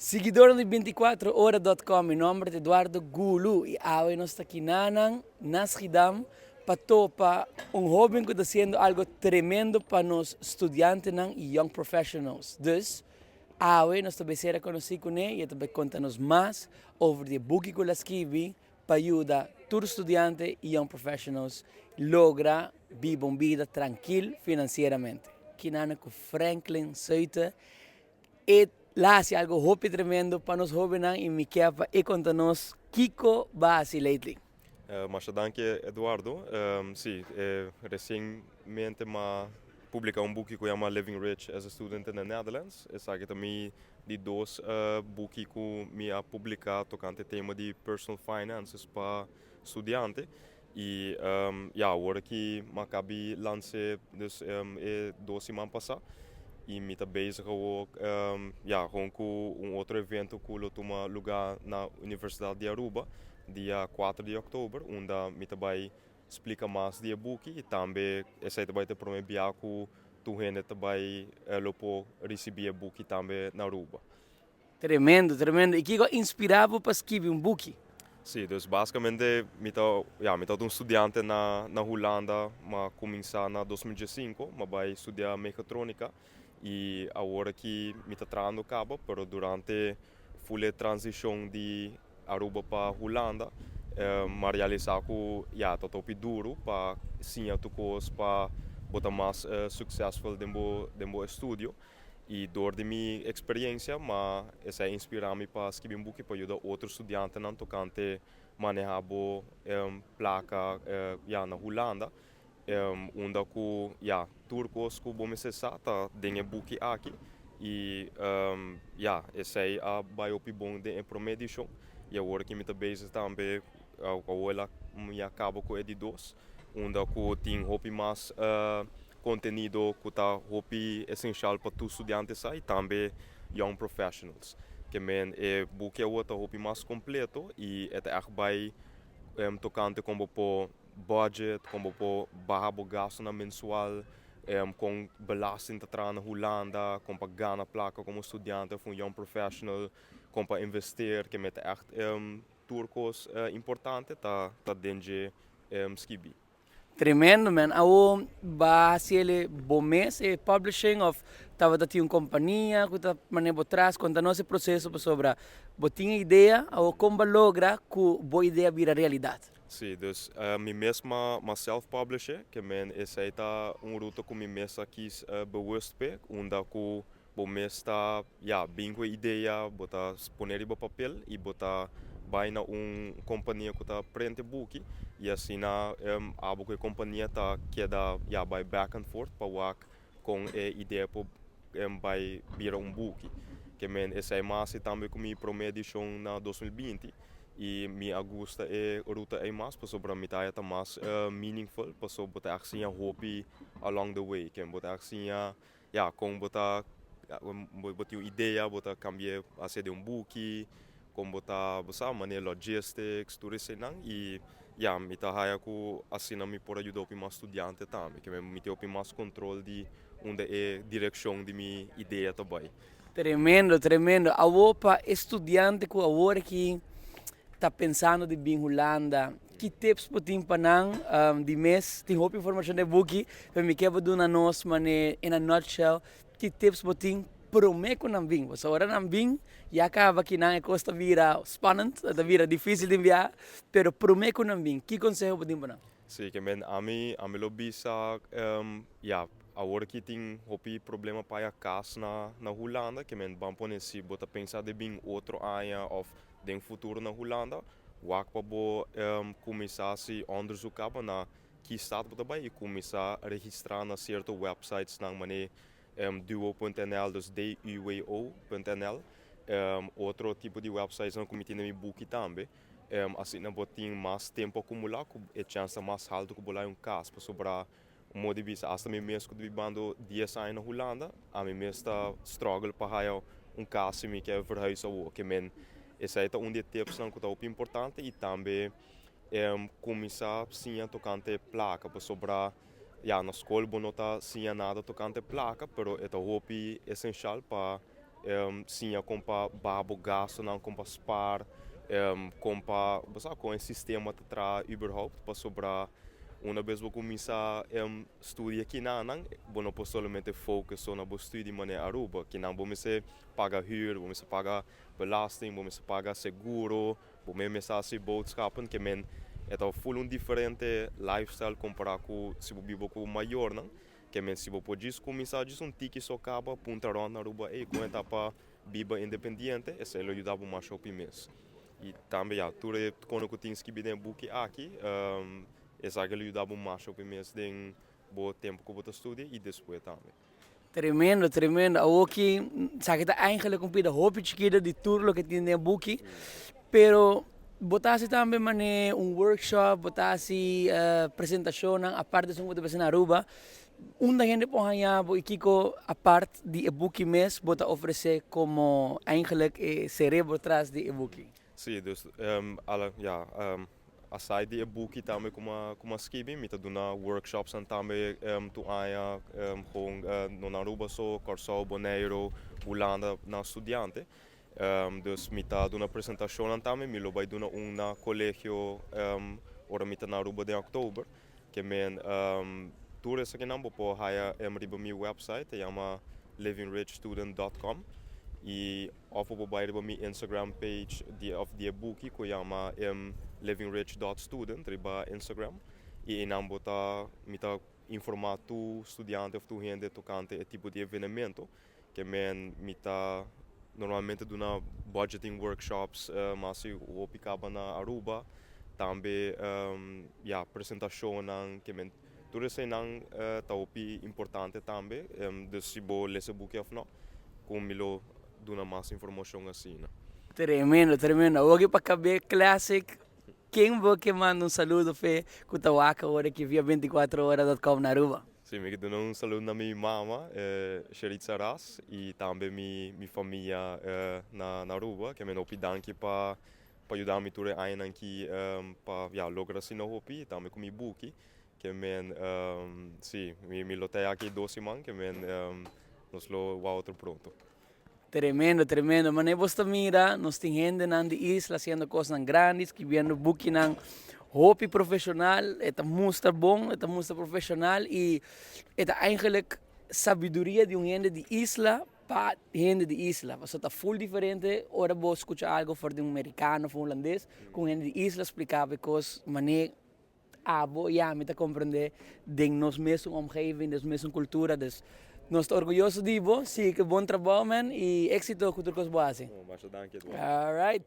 Seguidor de 24hora.com, meu nome é Eduardo Gulu e hoje nós estamos aqui na Schiedam para topar jovem que está fazendo algo tremendo para nós estudantes e young professionals. Dus, hoje nós estamos a conhecer com ele e ele vai contar-nos mais sobre o book que ele escreveu para ajudar todos os estudantes e young professionals a lograr viver uma vida tranquila financeiramente. Aqui com Franklin Suiter e lá se algo hopi tremendo para nós jovens e me quer e conta-nos Kiko Basi lately. Mas danke Eduardo. Sim, recentemente publica boek que chama Living Rich as a Student in the Netherlands. E sai também de dois boek que me a publicar tocante tema de personal finances para estudante. E agora que me acabei lançar dus duas semanas passadas. E me está bezig gewoon com outro evento que toma lugar na Universidade de Aruba, dia 4 de outubro, onde me também explica mais de book e também essa também te prometer que tu gente também lopo receber book também na Aruba. Tremendo, tremendo. E Kiko inspirava para escrever book. Sim, dus basicamente me tá estudante na Holanda, mas começar na 2005, mas vai estudar mecatrônica e agora que me está treinando cabo, pero durante a transição de Aruba para Holanda, me realizar que tá top duro para sim tu coisa para botar mais successful dentro estúdio. E door de minha experiência, mas essa inspira-me para escrever book para ajudar outros estudantes a tocante manejar boa placa na Holanda, onde que turcos que bom necessita tem book aqui e essa é a biopi bom de promedição e agora que me está bezig também agora me acabo com editores, onde que tem hopi mais conteúdo que está essencial para os estudantes e também young professionals. Que é book é outra mais completo e é echt bij tocante como por budget, como por barra gasto na mensual, com belasting te na Holanda, com para ganhar placa como estudante of young professional, com para investir, que é echt turcos importante tá dentro skibi. Tremendo, man. Ao base ele bom mês e publishing of tava dati uma companhia que tá maneiro atrás conta-nos o processo sobre botinha ideia ou como logra que boa ideia vira realidade. Sim, dus mi mesma self-publisher, que essa é ruta que mi mesma quis bewust pe, onde que bom mês está, bem com a ideia, botar poner em papel e botar vai na companhia que está prende book e assim na abo que a companhia tá queda vai back and forth para work com a ideia para vai virar book que essa é mais também como promedição na 2020 e me agosto é ruta é mais para sobre a metade tá mais meaningful para sobre botar assim a hobby along the way que botar assim com botar botar ideia botar cambiar a ser de book como botar maneira logistics tudo isso e me tá raia que assim me pode ajudar para mais estudante também que me tem mais controle de onde é direção de minha ideia também. Tremendo, tremendo. A opa estudante que agora que está pensando de vir Holanda, que tips potin panang de mês, tem roupa informação de book, para me quebra do na nós, mane in a nutshell, que tips potin prometo não vim. Você agora não vim, e acaba que não é costa vira spannend, vira difícil de enviar, pero prometo não vim. Que conselho potin panang? Sim, que a mim lobisa agora que tem hopi problema para a casa na Holanda, que vamos pôr se bota pensar de vir outro área ou de futuro na Holanda, o para começar a se onderzoeken na que estado também e começar a registrar na certos websites na maneira duo.nl, dus duo.nl, outro tipo de websites na comitê na book também. Assim não tem mais tempo acumular, é chance mais alto que bolar caso para sobrar modo de vista, hasta mim mesmo que vivendo 10 anos na Holanda, a mim mesmo está struggle para caso me quer verhuizen ook. Que essa é um dos tips que é importante e também começar sim a tocante placa para sobrar na escola não está sim nada tocante placa, pero é o essencial para sim, a compa babo gasto, não compa spar, compa, você com um sistema de tra überhaupt, para sobrar uma vez que começa a estudar aqui não posso somente focar só na estudo de Aruba, que não vamos pagar hyra, vamos pagar belasting, vamos pagar seguro, vamos fazer boodschappen, que men é full diferente lifestyle comparado com se você vive com maior, não? Que men se você pode começar a um ticket só acaba punta na Aruba e com etapa viva independente, esse ele ajuda mais shopping mês. E também tudo quando eu tenho que vir book aqui, essa que ajuda mais shopping mês tem bom tempo que você estuda e depois também. Tremendo, tremendo. Aqui, sabe que eigenlijk um pida hoop chiquita de tudo que tem no book, pero botasse também mané workshop, botasse apresentação, a parte de você na Aruba, onde a gente pode ganhar e Kiko a parte de e-book mês, bota oferecer como eigenlijk cerebro atrás de e-book. Sim, dus a side de e-book também como escrevi, me tá dando workshops e também tu aia com no Aruba so, Corsol, Bonaire, Holanda na estudante. Dus me tá dando apresentação também, me lo vai dando na colégio ora me tá na Aruba de outubro, que men tudo isso que não vou hire riba meu website, chama livingricstudent.com. E of op bij mijn Instagram page of die boek que chama livingrich.student riba Instagram e em ambos me tá informar tu estudante ou tu gente tocante esse tipo de evento que me tá normalmente dando budgeting workshops mas o picava na Aruba também apresentação que tudo isso não tá importante também se você ler o book ou não como lo duna mais informação assim, né? Tremendo, tremendo. Hoje para caber classic, quem vou que manda saludo fe Kutawaka hora que via 24horas.com na Aruba. Sim, me dou saludo na minha mama, Sheritza Ras, e também minha família na Aruba, que me nopi danke para ajudar me tudo aí aqui para lograr assim no hopi, também com minha book, que me sim, me lotei aqui 2 semanas, que me nos lo outro pronto. Tremendo, tremendo. Mas você mira, nós temos gente na isla fazendo coisas grandes, que viendo booking ng hobby profissional, é muito bom, é muito profissional e é eigenlijk sabedoria de gente de isla para gente de isla. Você está full diferente, ora você escuta algo for de americano, for holandês, com gente de isla explicava coisas, maneira me te compreender de nos mesma omgeving, de mesma cultura, dus nós estamos orgulhosos de você, sim, que bom trabalho, man, e êxito com tudo que você faz. Bastante, All right.